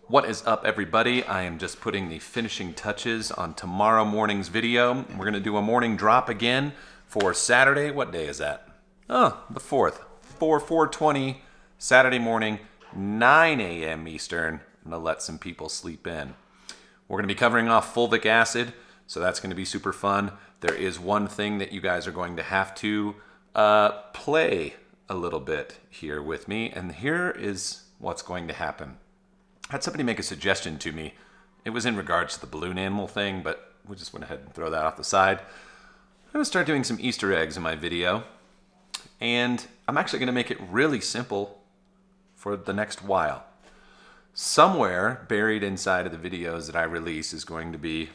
What is up, everybody? I am just putting the finishing touches on tomorrow morning's video. We're going to do a morning drop again for Saturday. What day is that? Oh, the 4th. 4/4/20, Saturday morning, 9 a.m. Eastern. I'm going to let some people sleep in. We're going to be covering off fulvic acid, so that's going to be super fun. There is one thing that you guys are going to have to play a little bit here with me, and here is what's going to happen. I had somebody make a suggestion to me. It was in regards to the balloon animal thing, but we just went ahead and throw that off the side. I'm going to start doing some Easter eggs in my video, and I'm actually going to make it really simple for the next while. Somewhere buried inside of the videos that I release is going to be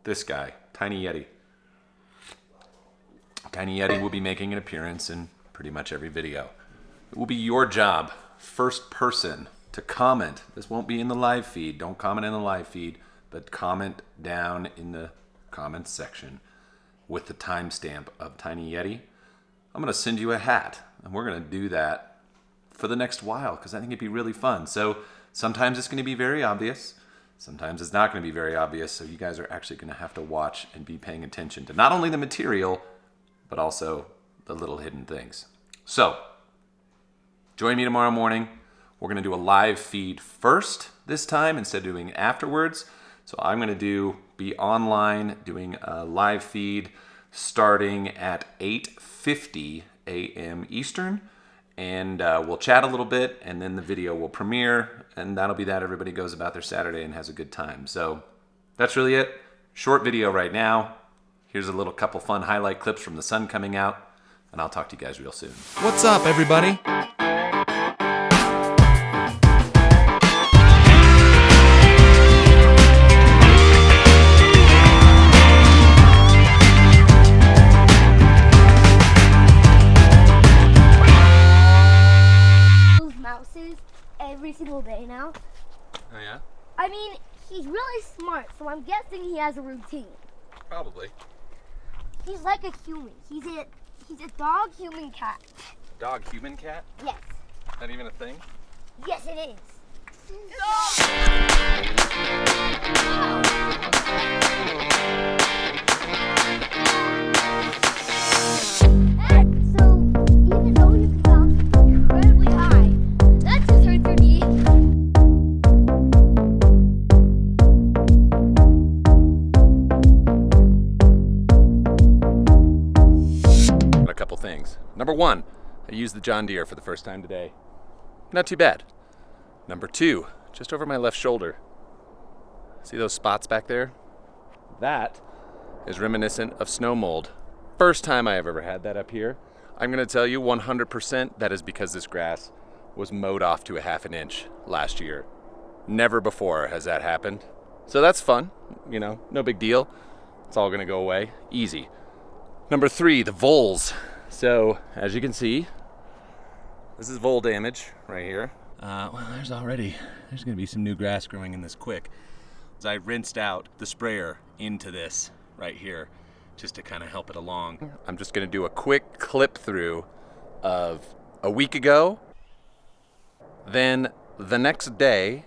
this guy, Tiny Yeti. Tiny Yeti will be making an appearance in pretty much every video. It will be your job, first person, to comment. This won't be in the live feed. Don't comment in the live feed, but comment down in the comments section with the timestamp of Tiny Yeti. I'm going to send you a hat, and we're going to do that for the next while because I think it'd be really fun. So sometimes it's going to be very obvious. Sometimes it's not going to be very obvious. So you guys are actually going to have to watch and be paying attention to not only the material, but also the little hidden things. So join me tomorrow morning. We're going to do a live feed first this time instead of doing it afterwards. So I'm going to be online doing a live feed starting at 8:50 a.m. Eastern. And we'll chat a little bit, and then the video will premiere, and that'll be that. Everybody goes about their Saturday and has a good time. So that's really it. Short video right now. Here's a little couple fun highlight clips from the sun coming out, and I'll talk to you guys real soon. What's up, everybody? Every single day now. Oh yeah? I mean, he's really smart, so I'm guessing he has a routine. Probably. He's like a human. He's a dog, human, cat. Dog, human, cat? Yes. Not even a thing? Yes, it is. So, even though you can bounce incredibly high, that just hurts your knee. A couple things. Number one, I used the John Deere for the first time today. Not too bad. Number two, just over my left shoulder. See those spots back there? That is reminiscent of snow mold. First time I have ever had that up here. I'm going to tell you 100% that is because this grass was mowed off to a half an inch last year. Never before has that happened. So that's fun, you know, no big deal. It's all going to go away, easy. Number three, the voles. So as you can see, this is vole damage right here. Well, there's going to be some new grass growing in this quick. As I rinsed out the sprayer into this right here, just to kind of help it along. I'm just going to do a quick clip through of a week ago. Then the next day,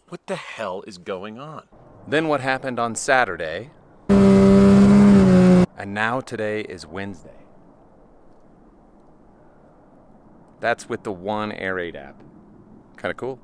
what the hell is going on? Then what happened on Saturday, and now today is Wednesday. That's with the One Aerate app. Kind of cool.